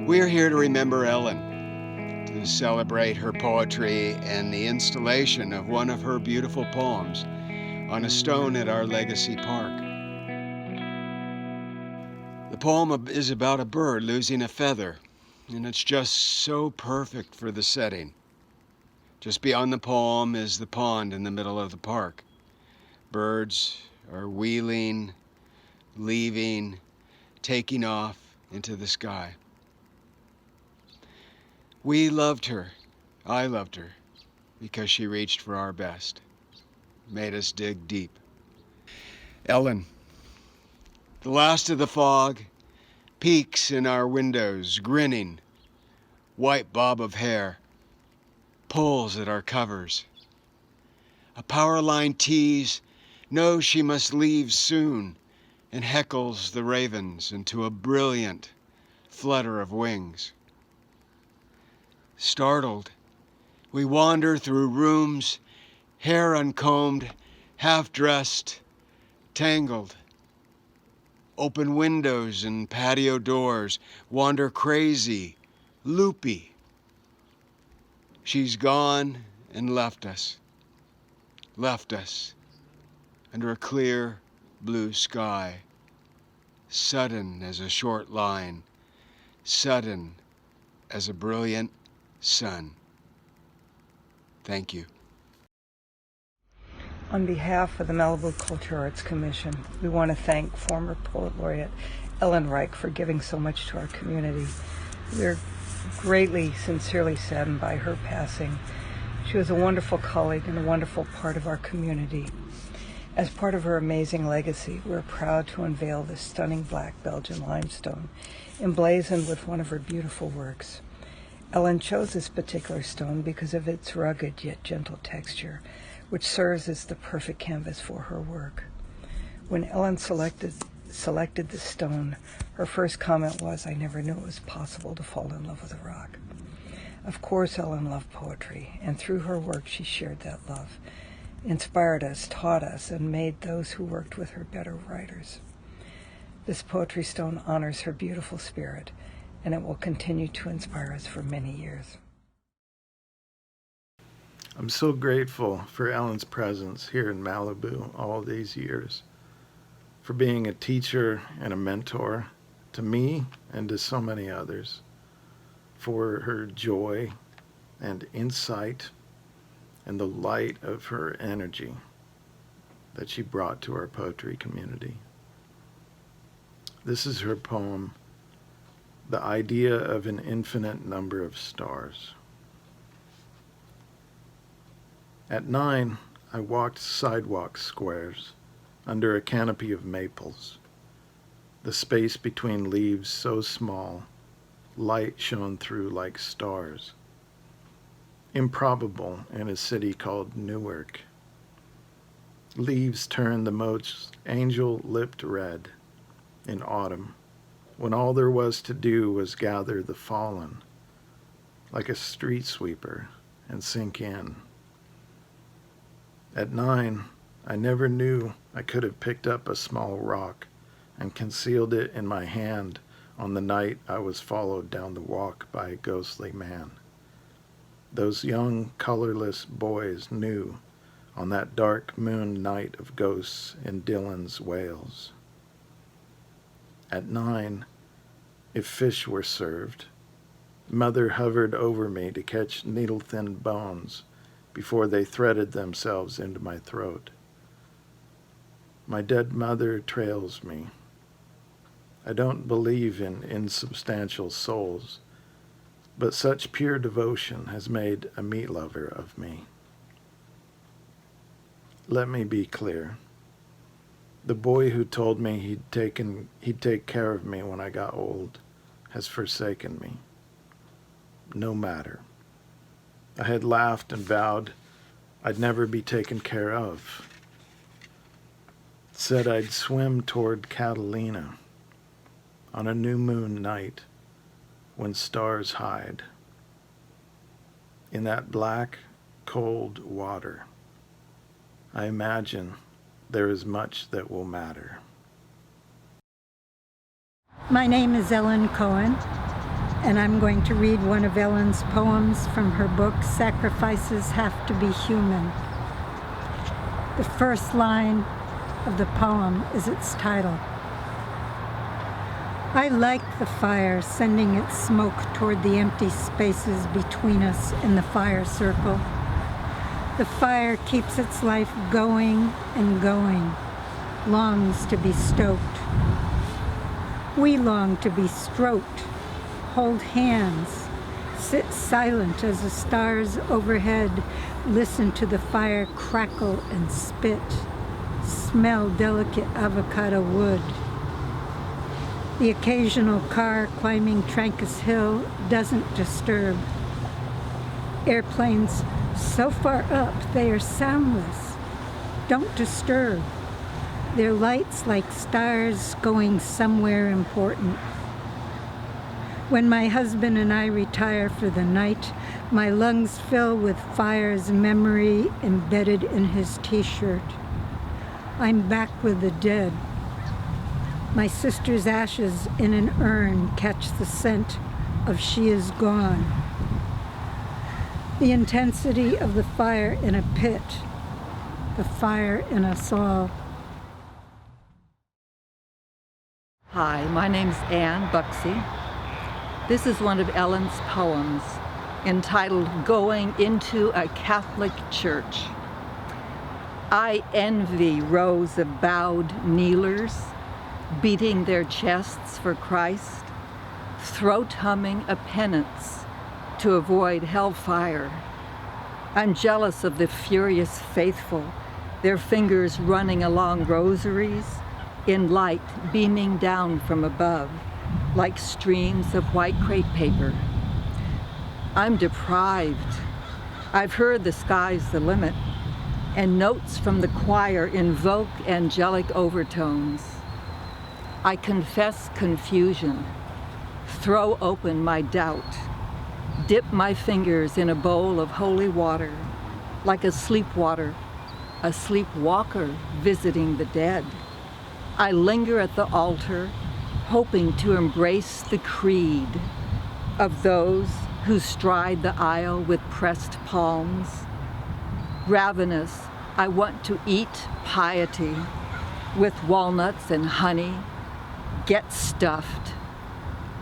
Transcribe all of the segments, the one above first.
We're here to remember Ellen, to celebrate her poetry and the installation of one of her beautiful poems on a stone at our Legacy Park. The poem is about a bird losing a feather, and it's just so perfect for the setting. Just beyond the poem is the pond in the middle of the park. Birds are wheeling, leaving, taking off into the sky. We loved her, I loved her, because she reached for our best, made us dig deep. Ellen, the last of the fog, peaks in our windows, grinning, white bob of hair, pulls at our covers. A power line tease knows she must leave soon and heckles the ravens into a brilliant flutter of wings. Startled, we wander through rooms, hair uncombed, half-dressed, tangled. Open windows and patio doors, wander crazy, loopy. She's gone and left us under a clear blue sky, sudden as a short line, sudden as a brilliant sun. Thank you. On behalf of the Malibu Culture Arts Commission, we want to thank former Poet Laureate Ellen Reich for giving so much to our community. We're greatly, sincerely saddened by her passing. She was a wonderful colleague and a wonderful part of our community. As part of her amazing legacy, we're proud to unveil this stunning black Belgian limestone, emblazoned with one of her beautiful works. Ellen chose this particular stone because of its rugged yet gentle texture, which serves as the perfect canvas for her work. When Ellen selected the stone, her first comment was, "I never knew it was possible to fall in love with a rock." Of course, Ellen loved poetry, and through her work she shared that love, inspired us, taught us, and made those who worked with her better writers. This poetry stone honors her beautiful spirit, and it will continue to inspire us for many years. I'm so grateful for Ellen's presence here in Malibu all these years, for being a teacher and a mentor to me and to so many others, for her joy and insight and the light of her energy that she brought to our poetry community. This is her poem, "The Idea of an Infinite Number of Stars." At 9, I walked sidewalk squares under a canopy of maples. The space between leaves so small, light shone through like stars. Improbable in a city called Newark. Leaves turned the most angel-lipped red in autumn, when all there was to do was gather the fallen, like a street sweeper, and sink in. At 9, I never knew I could have picked up a small rock and concealed it in my hand on the night I was followed down the walk by a ghostly man. Those young, colorless boys knew on that dark moon night of ghosts in Dylan's Wales. At 9, if fish were served, Mother hovered over me to catch needle-thin bones before they threaded themselves into my throat. My dead mother trails me. I don't believe in insubstantial souls, but such pure devotion has made a meat lover of me. Let me be clear. The boy who told me he'd take care of me when I got old has forsaken me. No matter. I had laughed and vowed I'd never be taken care of. Said I'd swim toward Catalina on a new moon night when stars hide. In that black, cold water, I imagine there is much that will matter. My name is Ellen Cohen, and I'm going to read one of Ellen's poems from her book, Sacrifices Have to Be Human. The first line of the poem is its title. I like the fire sending its smoke toward the empty spaces between us in the fire circle. The fire keeps its life going and going, longs to be stoked. We long to be stroked, hold hands, sit silent as the stars overhead listen to the fire crackle and spit, smell delicate avocado wood. The occasional car climbing Trancas Hill doesn't disturb. Airplanes so far up they are soundless, don't disturb. Their lights like stars going somewhere important. When my husband and I retire for the night, my lungs fill with fire's memory embedded in his t-shirt. I'm back with the dead. My sister's ashes in an urn catch the scent of she is gone. The intensity of the fire in a pit, the fire in us all. Hi, my name's Ann Buxey. This is one of Ellen's poems entitled Going into a Catholic Church. I envy rows of bowed kneelers, beating their chests for Christ, throat humming a penance to avoid hellfire. I'm jealous of the furious faithful, their fingers running along rosaries, in light beaming down from above, like streams of white crepe paper. I'm deprived. I've heard the sky's the limit, and notes from the choir invoke angelic overtones. I confess confusion, throw open my doubt, dip my fingers in a bowl of holy water, like a sleepwalker visiting the dead. I linger at the altar, hoping to embrace the creed of those who stride the aisle with pressed palms. Ravenous, I want to eat piety with walnuts and honey. Get stuffed.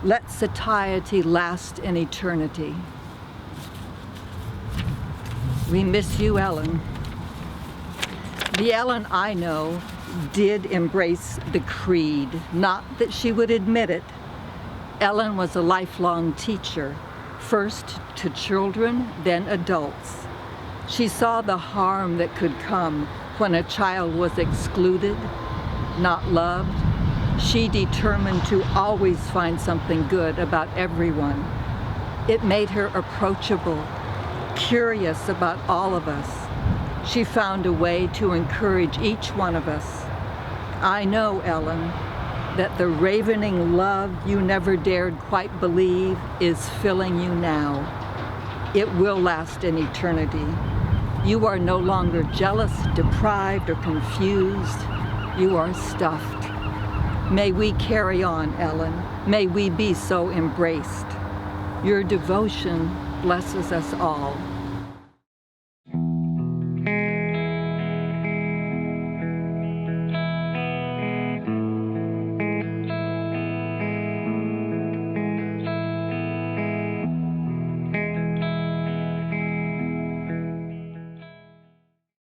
Let satiety last an eternity. We miss you, Ellen. The Ellen I know did embrace the creed, not that she would admit it. Ellen was a lifelong teacher, first to children, then adults. She saw the harm that could come when a child was excluded, not loved. She determined to always find something good about everyone. It made her approachable, curious about all of us. She found a way to encourage each one of us. I know, Ellen, that the ravening love you never dared quite believe is filling you now. It will last an eternity. You are no longer jealous, deprived, or confused. You are stuffed. May we carry on, Ellen. May we be so embraced. Your devotion blesses us all.